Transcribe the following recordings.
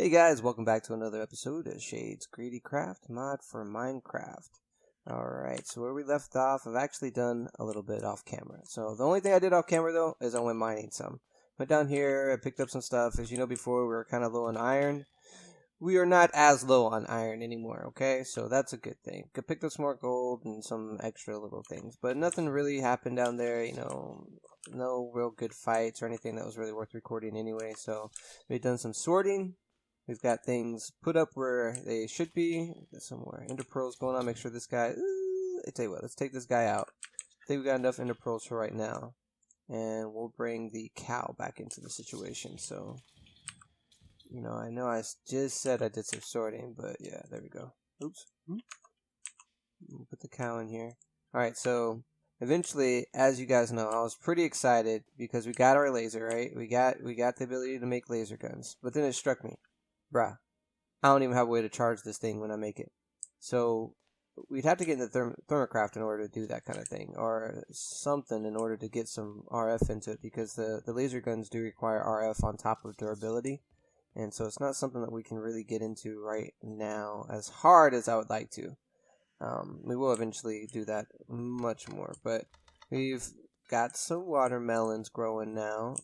Hey guys, welcome back to another episode of Shade's GreedyCraft mod for Minecraft. Alright, so where we left off, I've actually done a little bit off camera. So the only thing I did off camera though is I went mining some. Went down here, I picked up some stuff. As you know before, we were kind of low on iron. We are not as low on iron anymore, okay? So that's a good thing. I picked up some more gold and some extra little things. But nothing really happened down there, you know. No real good fights or anything that was really worth recording anyway. So we've done some sorting. We've got things put up where they should be. There's some more ender pearls going on. Make sure this guy... I tell you what, let's take this guy out. I think we got enough ender pearls for right now. And we'll bring the cow back into the situation. So, you know I just said I did some sorting, but yeah, there we go. Oops. We'll put the cow in here. Alright, so eventually, as you guys know, I was pretty excited because we got our laser, right? We got the ability to make laser guns. But then it struck me. Bruh, I don't even have a way to charge this thing when I make it. So we'd have to get into ThermoCraft in order to do that kind of thing, or something in order to get some RF into it, because the laser guns do require RF on top of durability, and so it's not something that we can really get into right now as hard as I would like to. We will eventually do that much more, but we've got some watermelons growing now.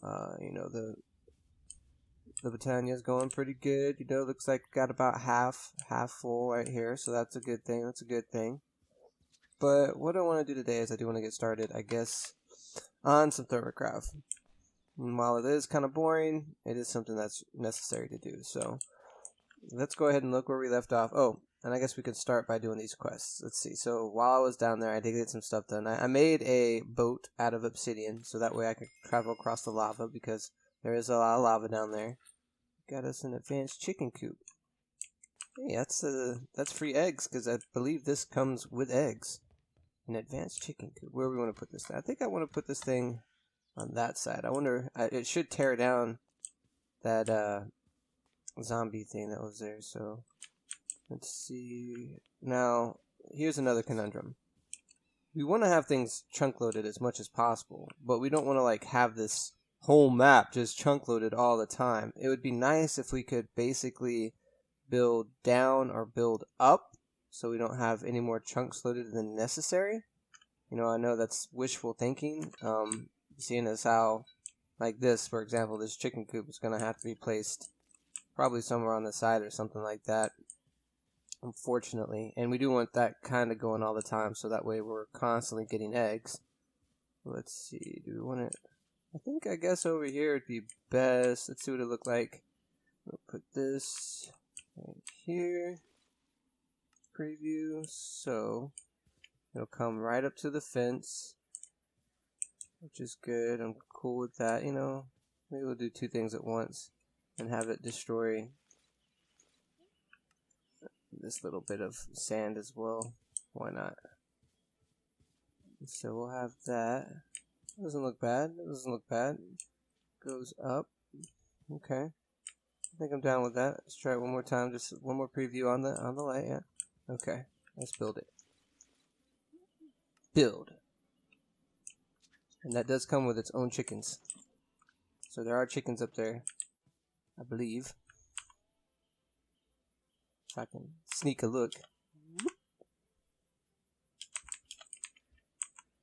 You know, the Britannia's going pretty good. You know, looks like got about half full right here, so that's a good thing. But what I want to do today is I do want to get started, I guess, on some ThermoCraft. And while it is kind of boring, it is something that's necessary to do. So let's go ahead and look where we left off. Oh, and I guess we could start by doing these quests. Let's see. So while I was down there, I did get some stuff done. I made a boat out of obsidian, so that way I could travel across the lava, because there is a lot of lava down there. Got us an advanced chicken coop. Hey, that's free eggs, because I believe this comes with eggs. An advanced chicken coop. Where we want to put this thing? I think I want to put this thing on that side. I wonder, it should tear down that zombie thing that was there. So let's see. Now, here's another conundrum. We want to have things chunk loaded as much as possible, but we don't want to like have this whole map just chunk loaded all the time. It would be nice if we could basically build down or build up, so we don't have any more chunks loaded than necessary. You know, I know that's wishful thinking, seeing as how, like this, for example, this chicken coop is going to have to be placed probably somewhere on the side or something like that, unfortunately. And we do want that kind of going all the time, so that way we're constantly getting eggs. Let's see, do we want it? I guess over here it'd be best. Let's see what it look like. We'll put this right here. Preview. So it'll come right up to the fence, which is good. I'm cool with that. You know, maybe we'll do two things at once and have it destroy this little bit of sand as well. Why not? So we'll have that. Doesn't look bad. Goes up. Okay. I think I'm down with that. Let's try it one more time. Just one more preview on the light. Yeah. Okay. Let's build it. Build. And that does come with its own chickens. So there are chickens up there, I believe. If I can sneak a look.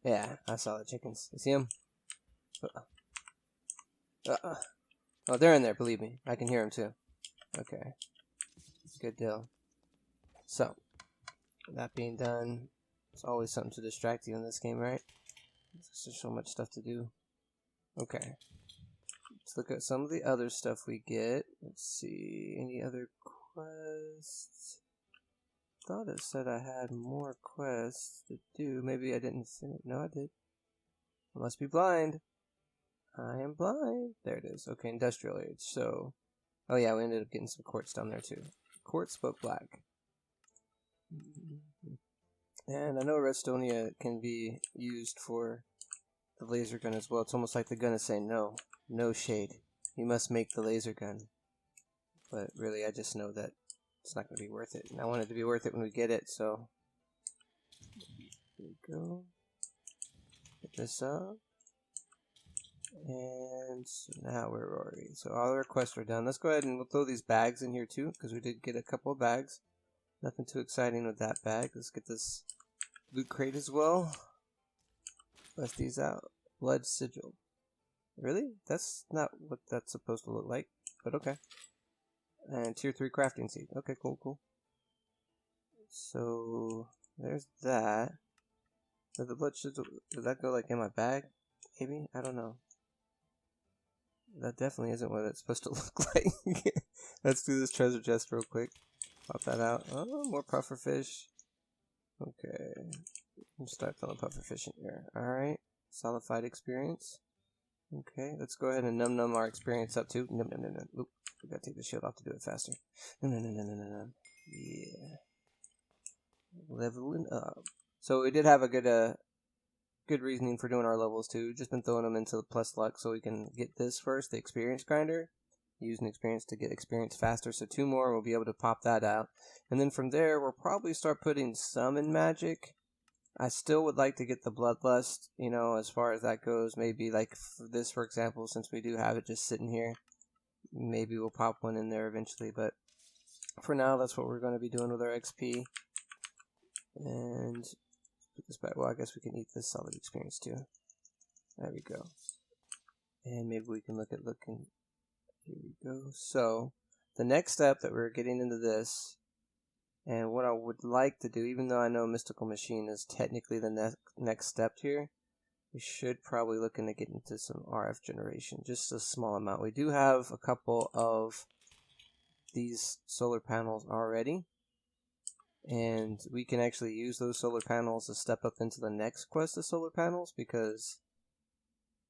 Yeah, I saw the chickens. You see them? Oh, they're in there, believe me. I can hear them too. Okay. Good deal. So, that being done, it's always something to distract you in this game, right? There's just so much stuff to do. Okay. Let's look at some of the other stuff we get. Let's see. Any other quests? Thought it said I had more quests to do. Maybe I didn't finish. No, I did. I must be blind. I am blind. There it is. Okay, industrial age. So, oh yeah, we ended up getting some quartz down there too. Quartz, but black. And I know Redstonia can be used for the laser gun as well. It's almost like the gun is saying, no shade. You must make the laser gun. But really, I just know that it's not going to be worth it. And I want it to be worth it when we get it, so. There we go. Get this up. And so now where are we? So all our quests are done. Let's go ahead and we'll throw these bags in here too, because we did get a couple of bags. Nothing too exciting with that bag. Let's get this loot crate as well. Bust these out. Blood sigil. Really? That's not what that's supposed to look like, but okay. And tier 3 crafting seed. Okay, cool, cool. So there's that. Did the blood sigil, did that go like in my bag? Maybe? I don't know. That definitely isn't what it's supposed to look like. Let's do this treasure chest real quick. Pop that out. Oh, more pufferfish. Okay. Let's start throwing pufferfish in here. Alright. Solidified experience. Okay, let's go ahead and num our experience up too. Num. Oop, we gotta take the shield off to do it faster. Num. Yeah. Leveling up. So we did have a good reasoning for doing our levels too. Just been throwing them into the plus luck so we can get this first, the experience grinder. Using experience to get experience faster. So 2 more, we'll be able to pop that out. And then from there, we'll probably start putting some in magic. I still would like to get the bloodlust, you know, as far as that goes. Maybe like for this, for example, since we do have it just sitting here, maybe we'll pop one in there eventually. But for now, that's what we're going to be doing with our XP. And put this back. Well, I guess we can eat this solid experience too. There we go. And maybe we can look at looking. Here we go. So the next step that we're getting into this. And what I would like to do, even though I know Mystical Machine is technically the next step here, we should probably look into getting into some RF generation, just a small amount. We do have a couple of these solar panels already, and we can actually use those solar panels to step up into the next quest of solar panels, because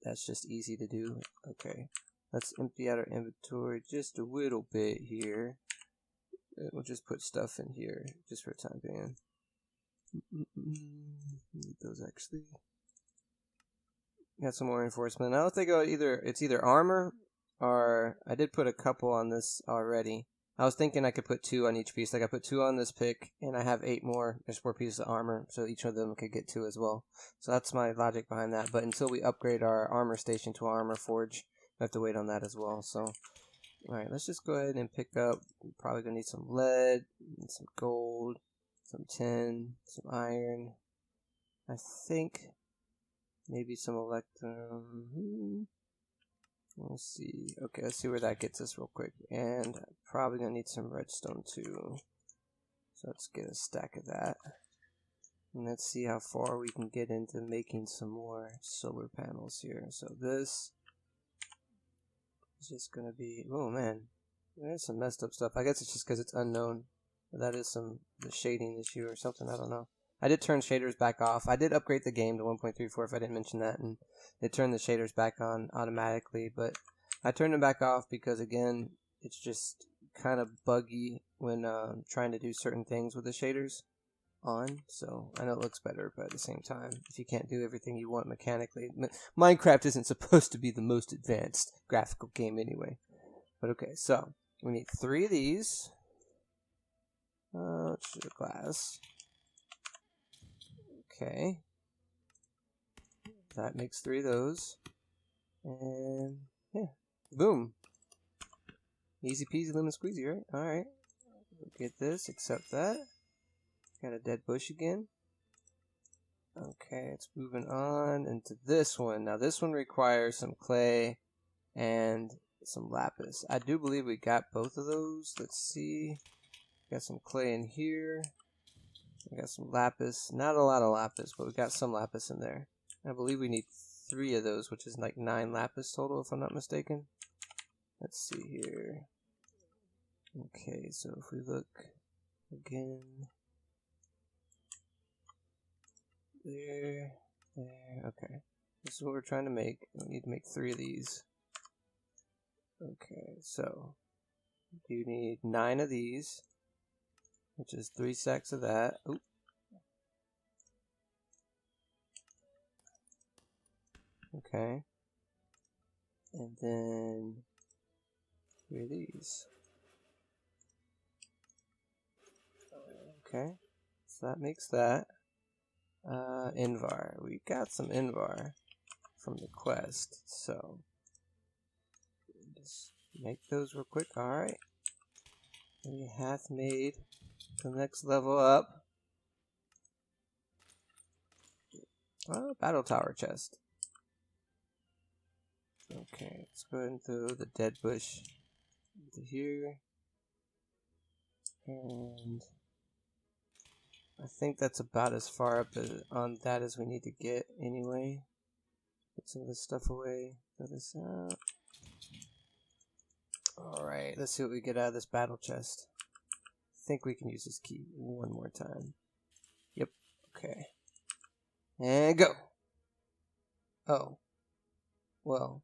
that's just easy to do. Okay, let's empty out our inventory just a little bit here. We'll just put stuff in here just for the time being. Need those actually. Got some more reinforcement. I don't think it's either armor or I did put a couple on this already. I was thinking I could put 2 on each piece. Like I put 2 on this pick and I have 8 more. There's 4 pieces of armor, so each of them could get 2 as well. So that's my logic behind that. But until we upgrade our armor station to armor forge, we have to wait on that as well. So alright, let's just go ahead and pick up. We're probably going to need some lead, some gold, some tin, some iron. I think maybe some electrum. Let's see. Okay, let's see where that gets us real quick. And probably going to need some redstone too. So let's get a stack of that. And let's see how far we can get into making some more solar panels here. So this just gonna be, oh man, there's some messed up stuff. I guess it's just because it's unknown. That is the shading issue or something, I don't know. I did turn shaders back off. I did upgrade the game to 1.34 if I didn't mention that, and it turned the shaders back on automatically, but I turned them back off because, again, it's just kind of buggy when trying to do certain things with the shaders on. So I know it looks better, but at the same time, if you can't do everything you want mechanically, Minecraft isn't supposed to be the most advanced graphical game anyway. But okay, so we need 3 of these. Let's do a glass. Okay, that makes 3 of those, and yeah, boom, easy peasy lemon squeezy, right? All right, get this, accept that. Got a dead bush again. Okay, it's moving on into this one. Now this one requires some clay and some lapis. I do believe we got both of those. Let's see. Got some clay in here. We got some lapis. Not a lot of lapis, but we got some lapis in there. I believe we need 3 of those, which is like 9 lapis total, if I'm not mistaken. Let's see here. Okay, so if we look again. There, okay. This is what we're trying to make. We need to make 3 of these. Okay, so you need 9 of these, which is 3 sacks of that. Oop. Okay. And then 3 of these. Okay, so that makes that. Invar. We got some Invar. from the quest. So just make those real quick. Alright. We hath made the next level up. Oh, battle tower chest. Okay, let's go ahead and throw the dead bush into here. And I think that's about as far up on that as we need to get anyway. Put some of this stuff away. Throw this out. Alright, let's see what we get out of this battle chest. I think we can use this key one more time. Yep, okay. And go! Oh. Well.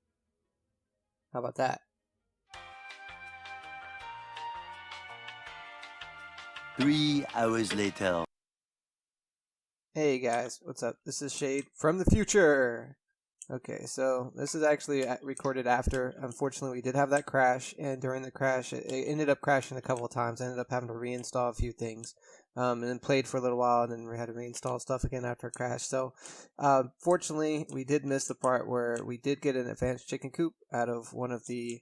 How about that? 3 hours later. Hey guys, what's up? This is Shade from the future! Okay, so this is actually recorded after. Unfortunately, we did have that crash, and during the crash, it ended up crashing a couple of times. I ended up having to reinstall a few things, and then played for a little while, and then we had to reinstall stuff again after a crash. So, fortunately, we did miss the part where we did get an advanced chicken coop out of one of the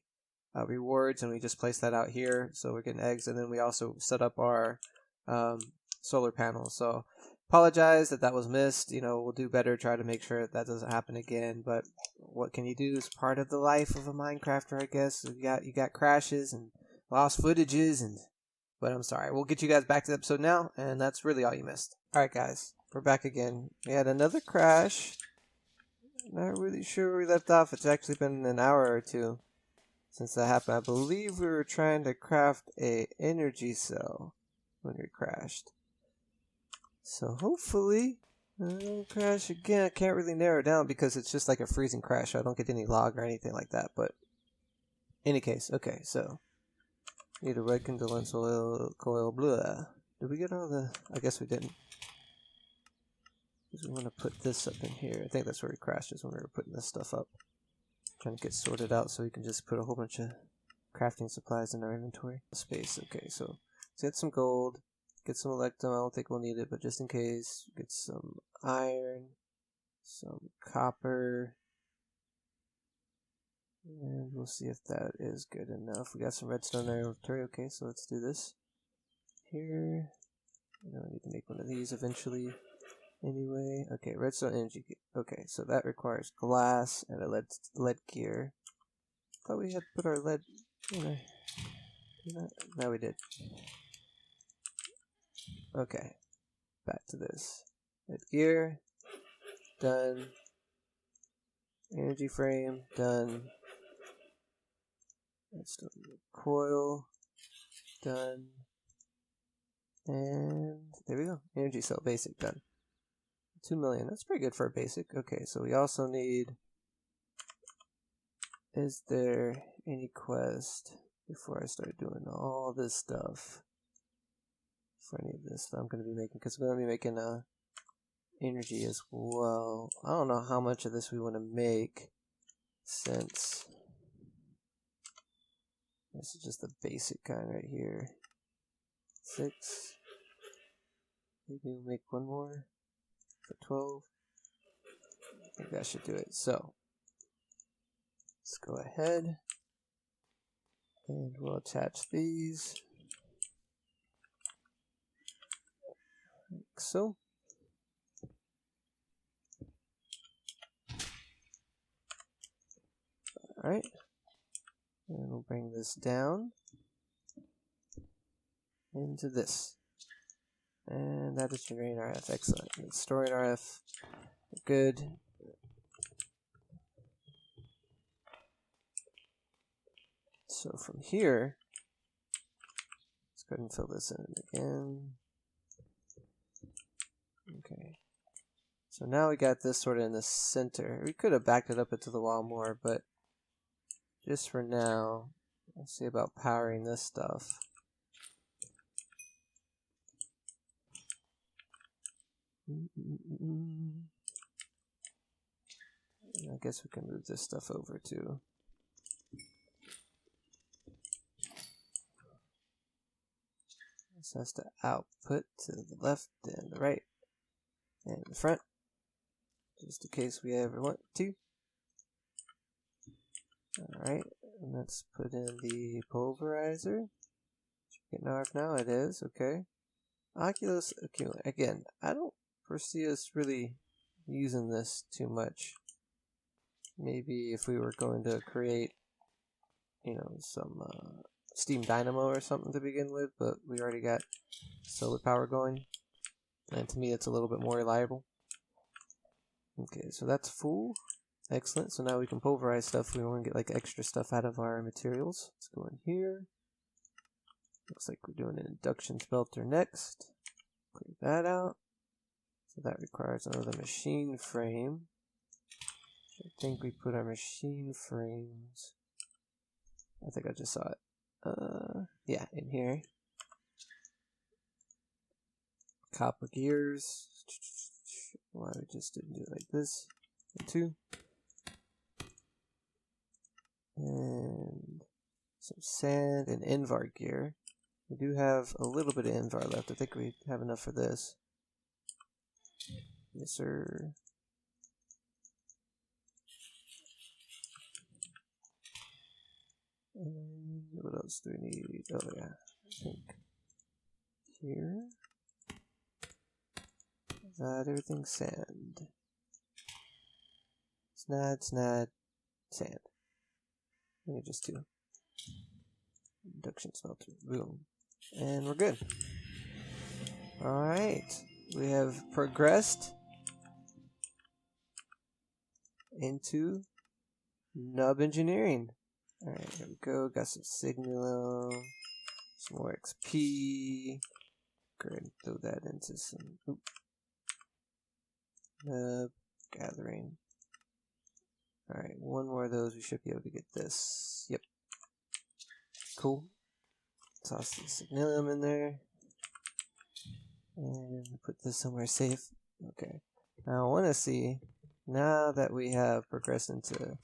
rewards, and we just placed that out here, so we're getting eggs, and then we also set up our solar panels. So apologize that was missed. You know, we'll do better, try to make sure that doesn't happen again, but what can you do? It's part of the life of a Minecrafter, I guess. You got crashes and lost footages, but I'm sorry. We'll get you guys back to the episode now, and that's really all you missed. Alright guys, we're back again. We had another crash. Not really sure where we left off. It's actually been an hour or two since that happened. I believe we were trying to craft a energy cell when we crashed. So hopefully I don't crash again. I can't really narrow it down because it's just like a freezing crash. So I don't get any log or anything like that. But in any case, okay, so need a red condensed oil coil blah. Did we get all the... I guess we didn't. Because we want to put this up in here. I think that's where we crashed, is when we were putting this stuff up. Trying to get sorted out so we can just put a whole bunch of crafting supplies in our inventory. Space, okay, so let's get some gold. Get some electrum. I don't think we'll need it, but just in case, get some iron, some copper, and we'll see if that is good enough. We got some redstone inventory. Okay, so let's do this here. I need to make one of these eventually. Anyway, okay, redstone energy. Okay, so that requires glass and a lead gear. Thought we had put our lead in there. No, we did. Okay, back to this. Lead gear, done. Energy frame, done. Redstone coil, done. And there we go. Energy cell basic, done. 2 million, that's pretty good for a basic. Okay, so we also need... Is there any quest before I start doing all this stuff? For any of this that I'm going to be making, because we're going to be making energy as well. I don't know how much of this we want to make, since this is just the basic kind right here. 6. Maybe we'll make one more for 12. I think that should do it. So let's go ahead and we'll attach these. Like so. Alright. And we'll bring this down into this. And that is generating RF. Excellent. And storing RF. Good. So from here, let's go ahead and fill this in again. Okay. So now we got this sort of in the center. We could have backed it up into the wall more, but just for now, let's see about powering this stuff. I guess we can move this stuff over too. This has to output to the left and the right and the front, just in case we ever want to. Alright, and let's put in the pulverizer. Getting off now, it is, okay. Oculus accumulate. Again, I don't foresee us really using this too much. Maybe if we were going to create, you know, some steam dynamo or something to begin with, but we already got solar power going. And to me, it's a little bit more reliable. Okay, so that's full. Excellent. So now we can pulverize stuff. We want to get like extra stuff out of our materials. Let's go in here. Looks like we're doing an induction smelter next. Clear that out. So that requires another machine frame. I think we put our machine frames. I think I just saw it. Yeah, in here. Copper gears. Why we just didn't do it like this? And 2. And some sand and Invar gear. We do have a little bit of Invar left. I think we have enough for this. Yes, sir. And what else do we need? Oh, yeah. I think here. Is that everything? Sand. Snad, sand. Maybe just 2. Induction smelter. Boom. And we're good. Alright. We have progressed into nub engineering. Alright, here we go. Got some signal, some more XP. Go ahead and throw that into some nub gathering. Alright, one more of those. We should be able to get this. Yep. Cool. Toss the signalum in there. And put this somewhere safe. Okay. Now I want to see, now that we have progressed into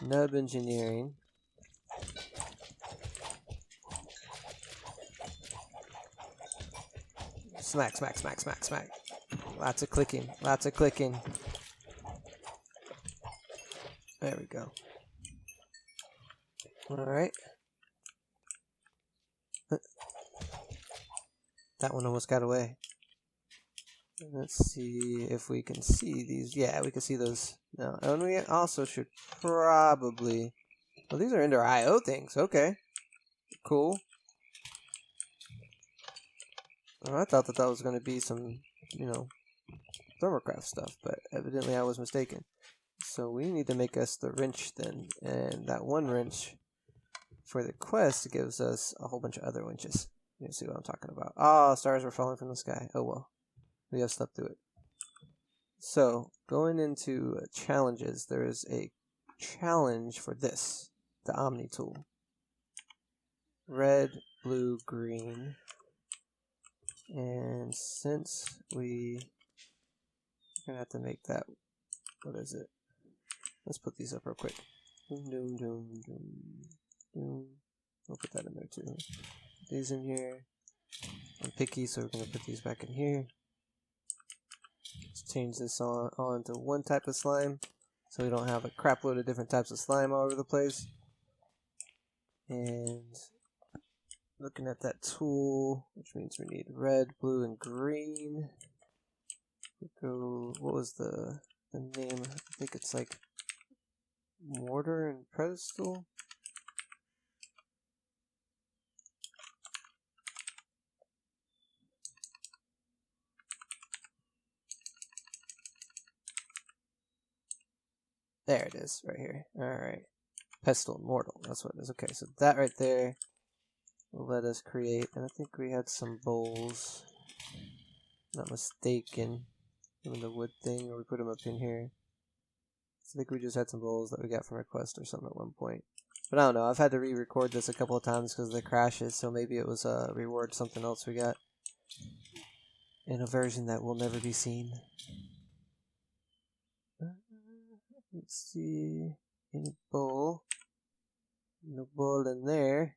nub engineering, smack, smack, smack, smack, smack. Lots of clicking, lots of clicking. There we go. Alright. That one almost got away. Let's see if we can see these. Yeah, we can see those now. And we also should probably... Well, these are Ender IO things. Okay. Cool. Well, I thought that was going to be some, you know, ThermoCraft stuff, but evidently I was mistaken. So we need to make us the wrench then. And that one wrench for the quest gives us a whole bunch of other wrenches. You see what I'm talking about. Oh, stars were falling from the sky. Oh well. We have stuff through it. So, going into challenges, there is a challenge for this. The Omni tool. Red, blue, green. And since we're going to have to make that... What is it? Let's put these up real quick. Doom, doom, doom, doom, doom. We'll put that in there too. These in here. I'm picky, so we're going to put these back in here. Let's change this on to one type of slime, so we don't have a crap load of different types of slime all over the place. And looking at that tool, which means we need red, blue, and green. We go, what was the name? I think it's like mortar and pedestal. There it is, right here. Alright. Pestle and mortal, that's what it is. Okay, so that right there will let us create, and I think we had some bowls. Not mistaken. Doing the wood thing, or we put them up in here. So I think we just had some bowls that we got from a quest or something at one point. But I don't know, I've had to re-record this a couple of times because of the crashes, so maybe it was a reward something else we got. In a version that will never be seen. Let's see. Any bowl. No bowl in there.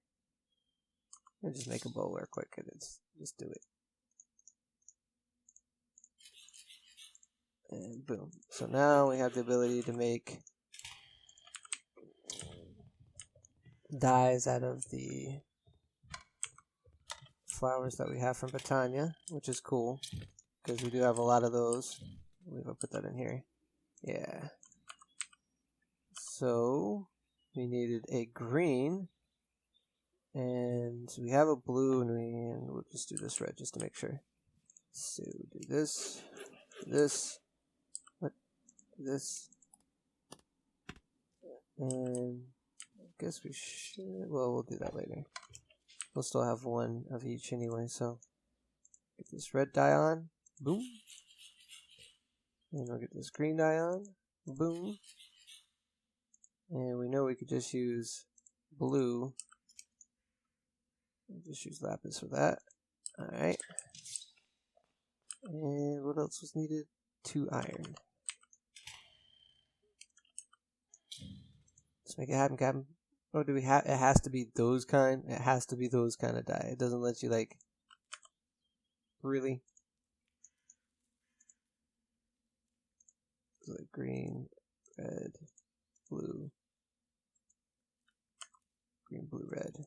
I'll just make a bowl real quick and just do it. And boom. So now we have the ability to make dyes out of the flowers that we have from Botania, which is cool because we do have a lot of those. We'll put that in here. Yeah. So we needed a green, and we have a blue, and we'll just do this red just to make sure. So do this, this, and I guess we should. Well, we'll do that later. We'll still have one of each anyway. So get this red dye on, boom, and we'll get this green dye on, boom. And we know we could just use blue. We'll just use lapis for that. Alright. And what else was needed? 2 iron. Let's make it happen, Captain. Oh, do we have? It has to be those kind. It has to be those kind of dye. It doesn't let you like. Really. It's like green, red, blue. Green, blue, red.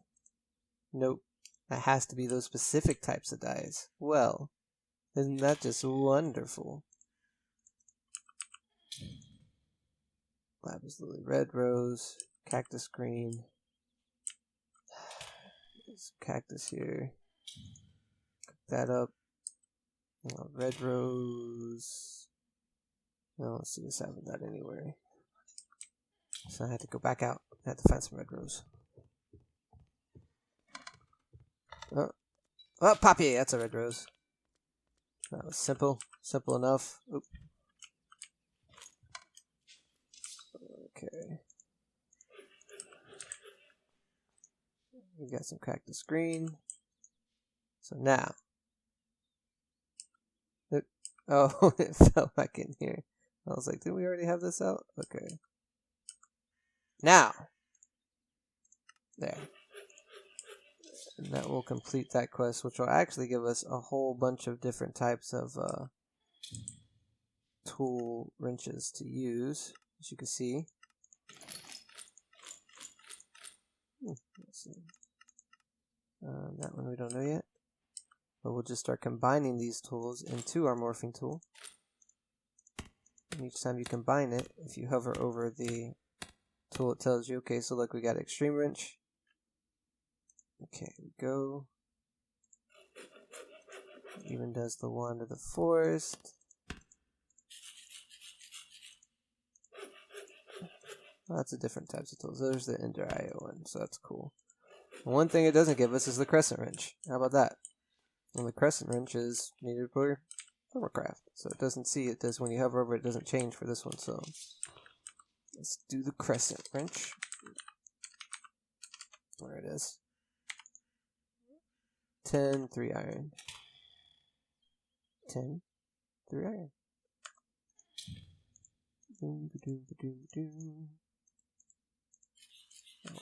Nope. That has to be those specific types of dyes. Well, isn't that just wonderful? Lapis lily red rose, cactus green. There's cactus here. Cook that up. Red rose. I don't see us having that anywhere. So I had to go back out. I had to find some red rose. Oh, Poppy! That's a red rose. That was simple. Simple enough. Oop. Okay. We got some cactus green. So now. Oh, it fell back in here. I was like, did we already have this out? Okay. Now. There. And that will complete that quest, which will actually give us a whole bunch of different types of tool wrenches to use, as you can see. Let's see. That one we don't know yet. But we'll just start combining these tools into our morphing tool. And each time you combine it, if you hover over the tool, it tells you, okay, so look, we got extreme wrench. Okay, we go. Even does the wand of the forest. Lots of different types of tools. There's the Ender IO one, so that's cool. One thing it doesn't give us is the crescent wrench. How about that? And the crescent wrench is needed for TCreopargh. So it doesn't see it does when you hover over it doesn't change for this one. So let's do the crescent wrench. There it is. 10, 3 iron. 10, 3 iron.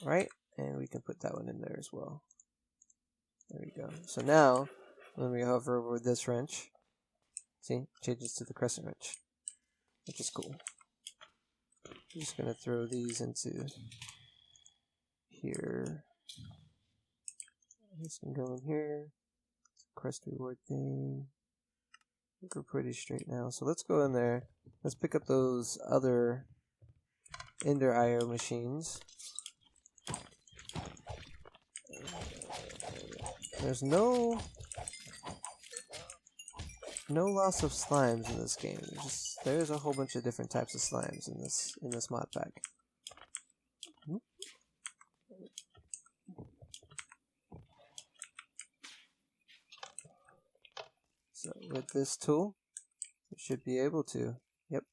Alright, and we can put that one in there as well. There we go. So now, when we hover over this wrench, see, it changes to the crescent wrench, which is cool. I'm just going to throw these into here. This can go in here. Quest reward thing. I think we're pretty straight now. So let's go in there. Let's pick up those other Ender IO machines. There's no loss of slimes in this game. There's a whole bunch of different types of slimes in this mod pack. So with this tool, we should be able to. Yep.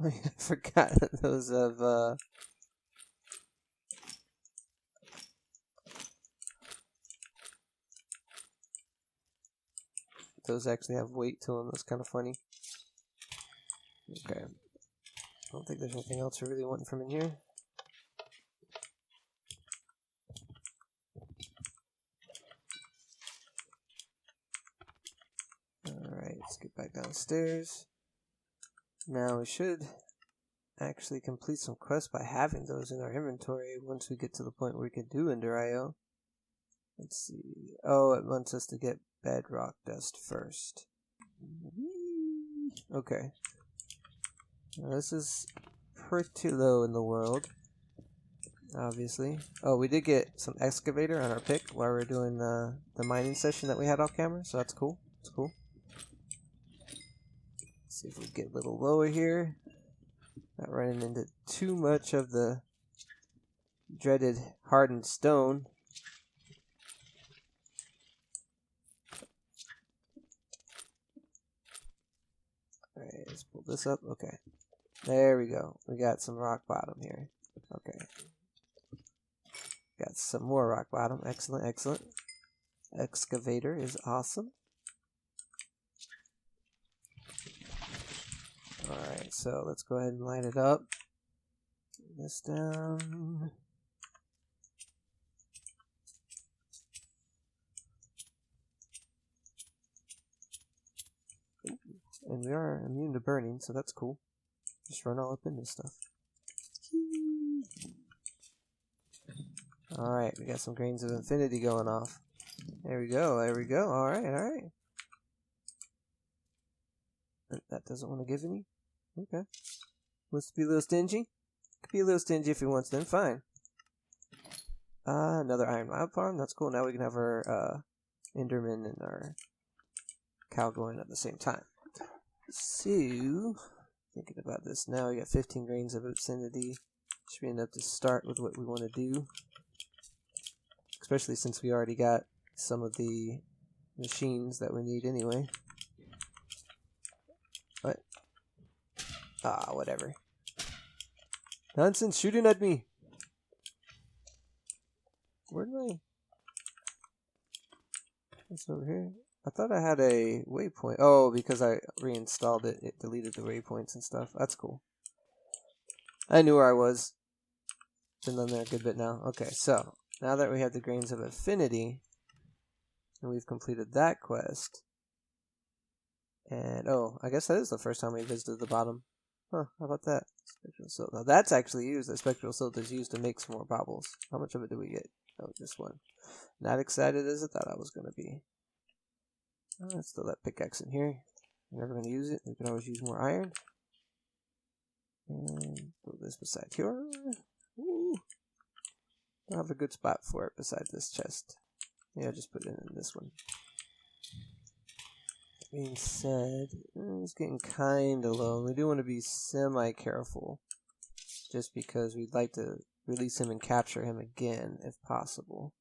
I forgot that those have those actually have weight to them. That's kind of funny. Okay. I don't think there's anything else we're really wanting from in here. Alright, let's get back downstairs. Now we should actually complete some quests by having those in our inventory once we get to the point where we can do Ender IO. Let's see. Oh, it wants us to get bedrock dust first. Okay. Now this is pretty low in the world, obviously. Oh, we did get some excavator on our pick while we were doing the mining session that we had off camera, so that's cool. That's cool. Let's see if we get a little lower here. Not running into too much of the dreaded hardened stone. Alright, let's pull this up. Okay. There we go. We got some rock bottom here. Okay. Got some more rock bottom. Excellent, excellent. Excavator is awesome. Alright, so let's go ahead and light it up. Put this down. And we are immune to burning, so that's cool. Just run all up in this stuff. Alright, we got some grains of infinity going off. There we go, there we go. Alright, alright. That doesn't want to give any? Okay. Wants to be a little stingy? Could be a little stingy if he wants, then fine. Another iron mob farm? That's cool. Now we can have our Enderman and our cow going at the same time. So, thinking about this now, we got 15 grains of obscenity. Should be enough to start with what we want to do. Especially since we already got some of the machines that we need anyway. What? Ah, whatever. Nonsense, shooting at me! Where did I... What's over here? I thought I had a waypoint. Oh, because I reinstalled it, it deleted the waypoints and stuff. That's cool. I knew where I was. Been on there a good bit now. Okay, so now that we have the grains of affinity, and we've completed that quest, and oh, I guess that is the first time we visited the bottom. Huh, how about that? Spectral silt. Now that's actually used. The spectral silt is used to make some more baubles. How much of it do we get? Oh, just one. Not excited as I thought I was going to be. Oh, let's throw that pickaxe in here. We're never going to use it. We can always use more iron. And throw this beside here. Ooh. I have a good spot for it beside this chest. Yeah, just put it in this one. That being said, it's getting kind of low. We do want to be semi-careful. Just because we'd like to release him and capture him again, if possible.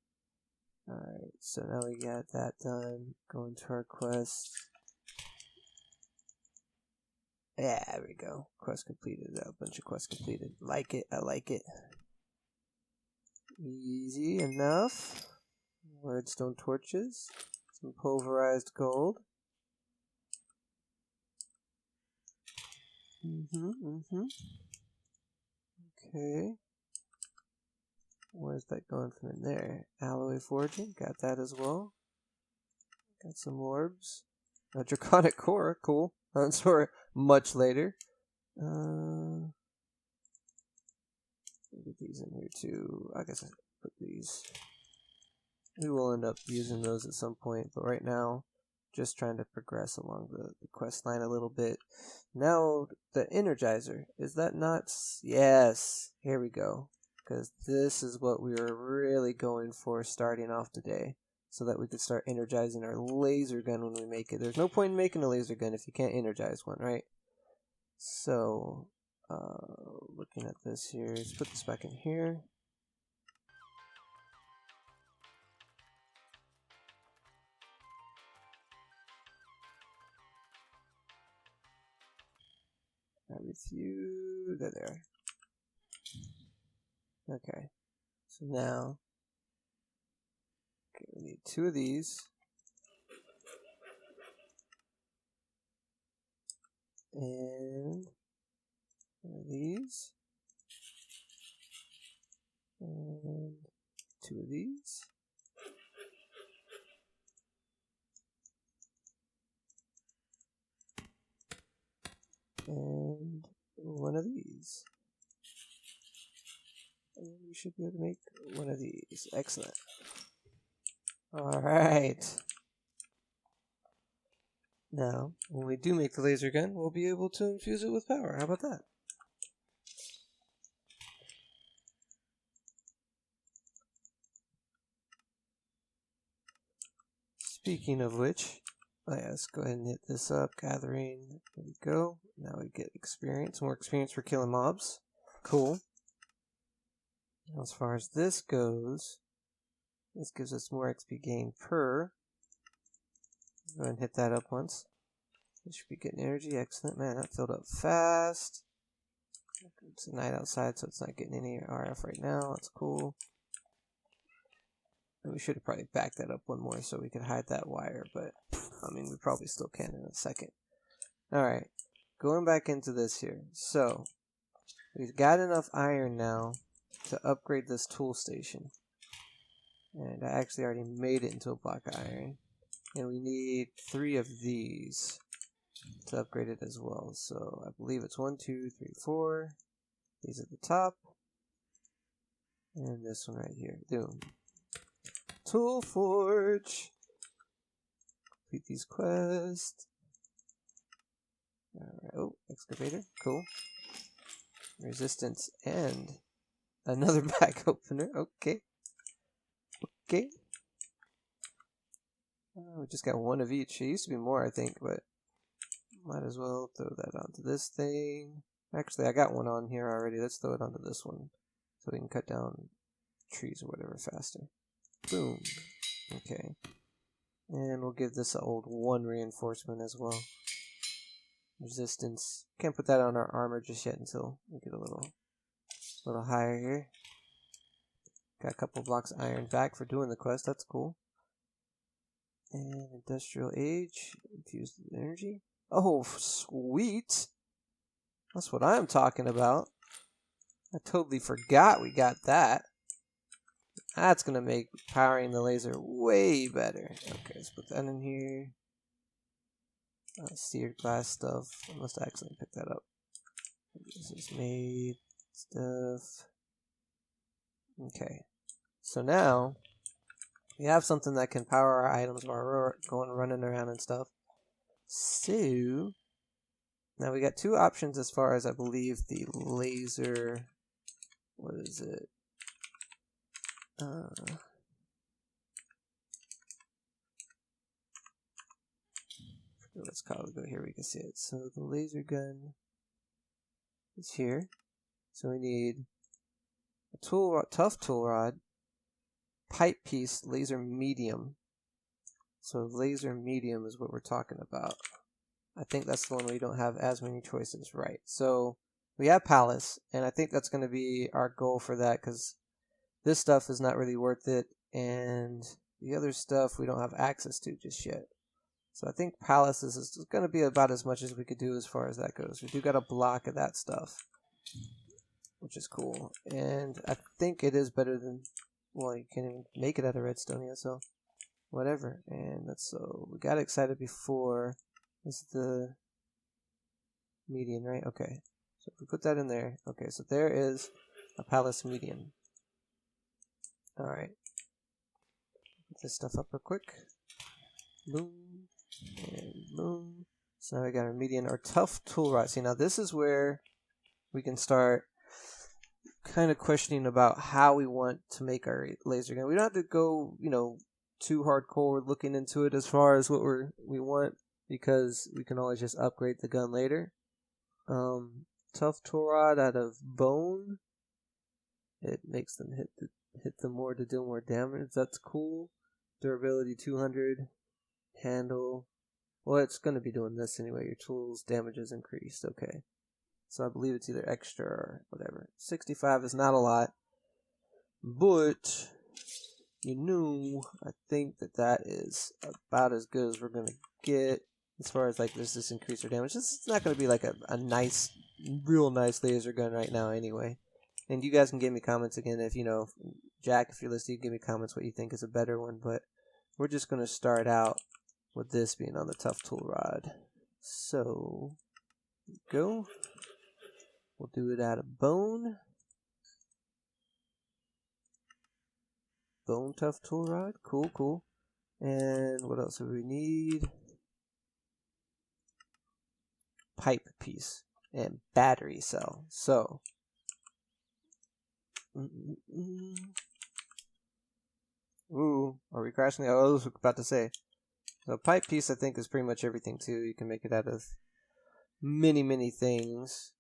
Alright, so now we got that done. Going to our quest. Yeah, there we go. Quest completed. A bunch of quests completed. Like it, I like it. Easy enough. Redstone torches. Some pulverized gold. Okay. Where's that going from in there? Alloy forging, got that as well. Got some orbs. A draconic core, cool. That's for much later. Put these in here too. I guess I put these. We will end up using those at some point, but right now, just trying to progress along the quest line a little bit. Now, the Energizer. Is that nuts? Yes. Here we go. Because this is what we were really going for starting off today. So that we could start energizing our laser gun when we make it. There's no point in making a laser gun if you can't energize one, right? So, looking at this here, let's put this back in here. I refuse. There. Okay. So now, okay, we need 2 of these. And 1 of these. And 2 of these. And one of these. And we should be able to make one of these. Excellent. Alright. Now, when we do make the laser gun, we'll be able to infuse it with power. How about that? Speaking of which, let's go ahead and hit this up. Gathering. There we go. Now we get experience. More experience for killing mobs. Cool. Now, as far as this goes, this gives us more XP gain per. Go ahead and hit that up once. We should be getting energy. Excellent. Man, that filled up fast. It's night outside, so it's not getting any RF right now. That's cool. And we should have probably backed that up one more so we could hide that wire, but I mean, we probably still can in a second. Alright, going back into this here. So, we've got enough iron now to upgrade this tool station. And I actually already made it into a block of iron. And we need 3 of these to upgrade it as well. So, I believe it's 1, 2, 3, 4. These at the top. And this one right here. Boom. Tool Forge. Complete these quests. Alright, oh, excavator, cool. Resistance and another bag opener, okay. Okay. We just got 1 of each. It used to be more, I think, but might as well throw that onto this thing. Actually, I got 1 on here already. Let's throw it onto this one so we can cut down trees or whatever faster. Boom. Okay. And we'll give this an old 1 reinforcement as well. Resistance. Can't put that on our armor just yet until we get a little higher here. Got a couple blocks of iron back for doing the quest. That's cool. And industrial age. Infused with energy. Oh, sweet. That's what I'm talking about. I totally forgot we got that. That's going to make powering the laser way better. Okay, let's put that in here. Seared glass stuff. I must actually pick that up. This is made stuff. Okay. So now, we have something that can power our items while we're going running around and stuff. So, now we got 2 options as far as I believe the laser. What is it? Let's go here, we can see it. So the laser gun is here. So we need a tool rod, tough tool rod, pipe piece, laser medium. So laser medium is what we're talking about. I think that's the one where you don't have as many choices, right? So we have palace, and I think that's going to be our goal for that, because this stuff is not really worth it, and the other stuff we don't have access to just yet. So I think palace is going to be about as much as we could do as far as that goes. We do got a block of that stuff, which is cool. And I think it is better than, well, you can't even make it out of redstone yet, so whatever. And that's, so we got excited before. This is the median, right? Okay. So if we put that in there, okay, so there is a palace median. Alright. Put this stuff up real quick. Boom. And boom. So now we got our median, our tough tool rod. See, now this is where we can start kind of questioning about how we want to make our laser gun. We don't have to go, too hardcore looking into it as far as what we want, because we can always just upgrade the gun later. Tough tool rod out of bone. It makes them hit them more to deal more damage. That's cool. Durability 200. Handle. Well, it's going to be doing this anyway. Your tools damage is increased. Okay. So I believe it's either extra or whatever. 65 is not a lot. But, I think that is about as good as we're going to get as far as like this increase our damage. This is not going to be like a nice, real nice laser gun right now anyway. And you guys can give me comments again if, Jack, if you're listening, give me comments what you think is a better one. But we're just going to start out with this being on the tough tool rod. So, go. We'll do it out of bone. Bone tough tool rod. Cool, cool. And what else do we need? Pipe piece and battery cell. So, ooh, are we crashing? Oh, I was about to say. So, pipe piece I think is pretty much everything too. You can make it out of many things.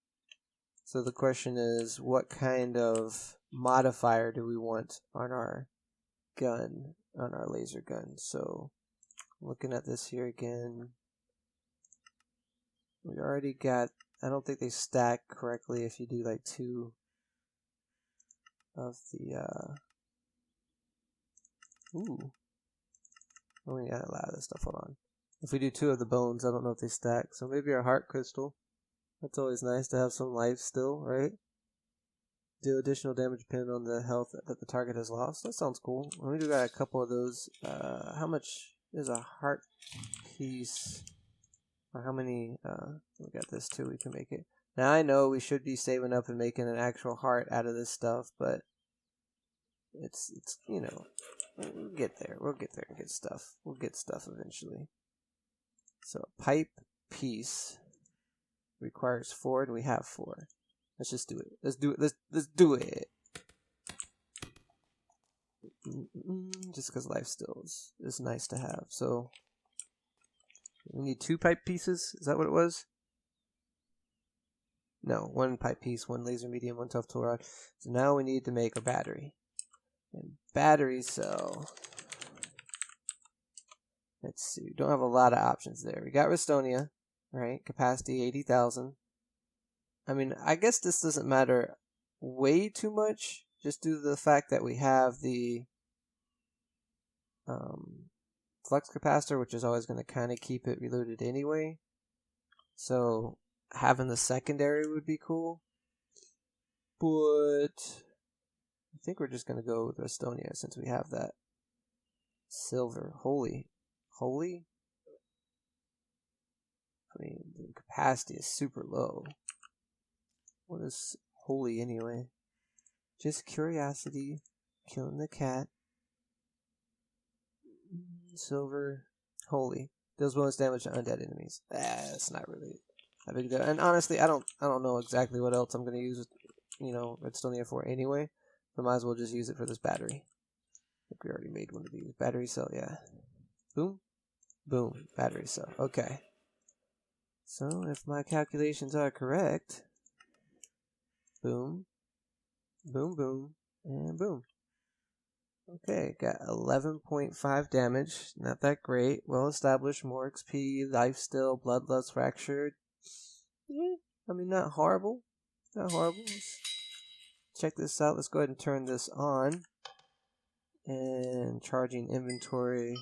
So the question is, what kind of modifier do we want on our gun, on our laser gun? So, looking at this here again, we already got, I don't think they stack correctly if you do like 2 of the, ooh, oh, we got a lot of this stuff, hold on. If we do 2 of the bones, I don't know if they stack, so maybe our heart crystal. That's always nice to have some life still, right? Do additional damage depending on the health that the target has lost. That sounds cool. We do got a couple of those. How much is a heart piece? Or how many? We got this too. We can make it. Now I know we should be saving up and making an actual heart out of this stuff, but it's you know, we'll get there. We'll get there and get stuff. We'll get stuff eventually. So pipe piece requires 4, and we have 4. Let's just do it. Let's do it. Let's do it. Just because life still is nice to have. So we need 2 pipe pieces. Is that what it was? No, 1 pipe piece, 1 laser medium, 1 tough tool rod. So now we need to make a battery. And battery cell. Let's see. We don't have a lot of options there. We got Restonia. Right, capacity 80,000. I mean, I guess this doesn't matter way too much, just due to the fact that we have the flux capacitor, which is always going to kind of keep it reloaded anyway. So having the secondary would be cool. But I think we're just going to go with Restonia since we have that silver. Holy. I mean, the capacity is super low. What is holy anyway? Just curiosity. Killing the cat. Silver. Holy. Deals bonus damage to undead enemies. That's not really a big deal. And honestly, I don't know exactly what else I'm going to use, Redstonia for anyway. So might as well just use it for this battery. I think we already made one of these. Battery cell, yeah. Boom. Boom. Battery cell. Okay. So, if my calculations are correct, boom, boom, boom, and boom. Okay, got 11.5 damage. Not that great. Well established, more XP, life still, bloodlust fractured. Yeah, I mean, not horrible. Not horrible. Let's check this out. Let's go ahead and turn this on. And charging inventory.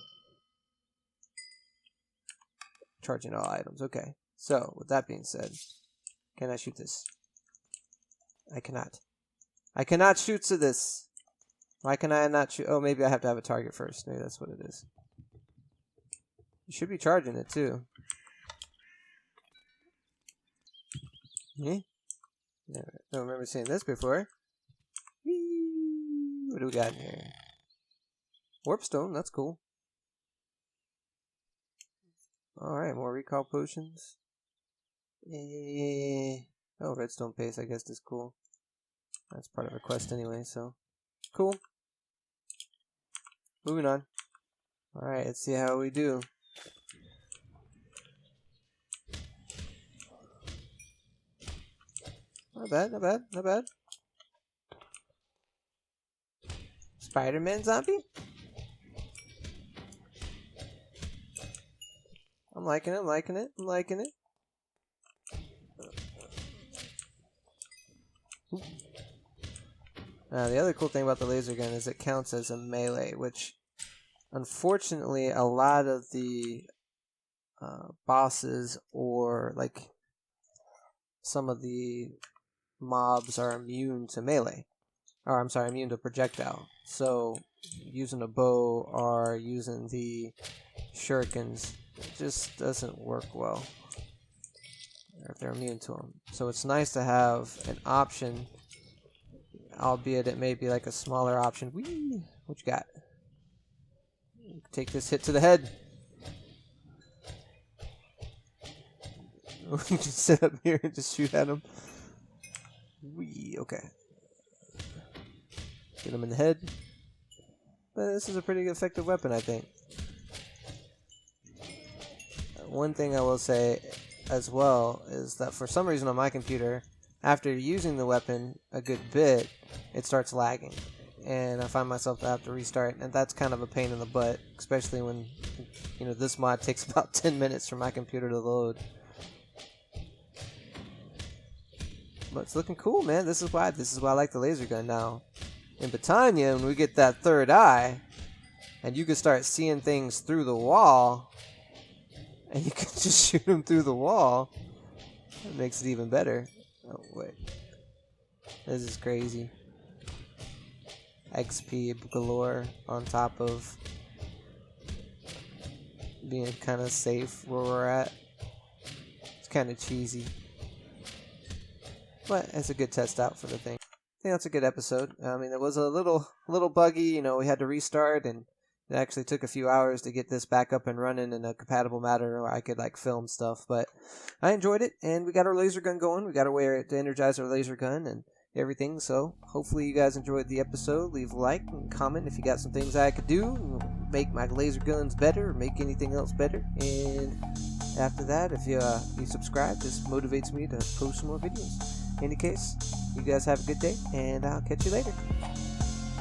Charging all items. Okay. So, with that being said, can I shoot this? I cannot. I cannot shoot to this. Why can I not shoot? Oh, maybe I have to have a target first. Maybe that's what it is. You should be charging it, too. Yeah? I don't remember seeing this before. Whee! What do we got in here? Warpstone, that's cool. Alright, more recall potions. Oh, redstone paste, I guess, is cool. That's part of a quest anyway, so. Cool. Moving on. Alright, let's see how we do. Not bad, not bad, not bad. Spider-Man zombie? I'm liking it, I'm liking it, I'm liking it. The other cool thing about the laser gun is it counts as a melee, which unfortunately a lot of the bosses or like some of the mobs are immune to melee. Or I'm sorry, immune to projectile. So using a bow or using the shurikens just doesn't work well. or if they're immune to them. So it's nice to have an option, albeit it may be like a smaller option. Whee! What you got? Take this hit to the head. We can sit up here and just shoot at him. Whee! Okay. Get him in the head. But this is a pretty effective weapon, I think. One thing I will say as well is that for some reason on my computer, after using the weapon a good bit, it starts lagging. And I find myself to have to restart, and that's kind of a pain in the butt, especially when, you know, this mod takes about 10 minutes for my computer to load. But it's looking cool, man. This is why I like the laser gun now. In Britannia, when we get that third eye, and you can start seeing things through the wall, and you can just shoot them through the wall, it makes it even better. Oh, wait. This is crazy. XP galore on top of being kind of safe where we're at. It's kind of cheesy, but it's a good test out for the thing. I think that's a good episode. I mean, it was a little buggy. You know, we had to restart, and it actually took a few hours to get this back up and running in a compatible manner where I could like film stuff. But I enjoyed it, and we got our laser gun going. We got a way to energize our laser gun and everything. So hopefully you guys enjoyed the episode. Leave a like and comment if you got some things I could do, make my laser guns better, or make anything else better. And after that, if you subscribe, this motivates me to post some more videos. In any case, you guys have a good day, and I'll catch you later.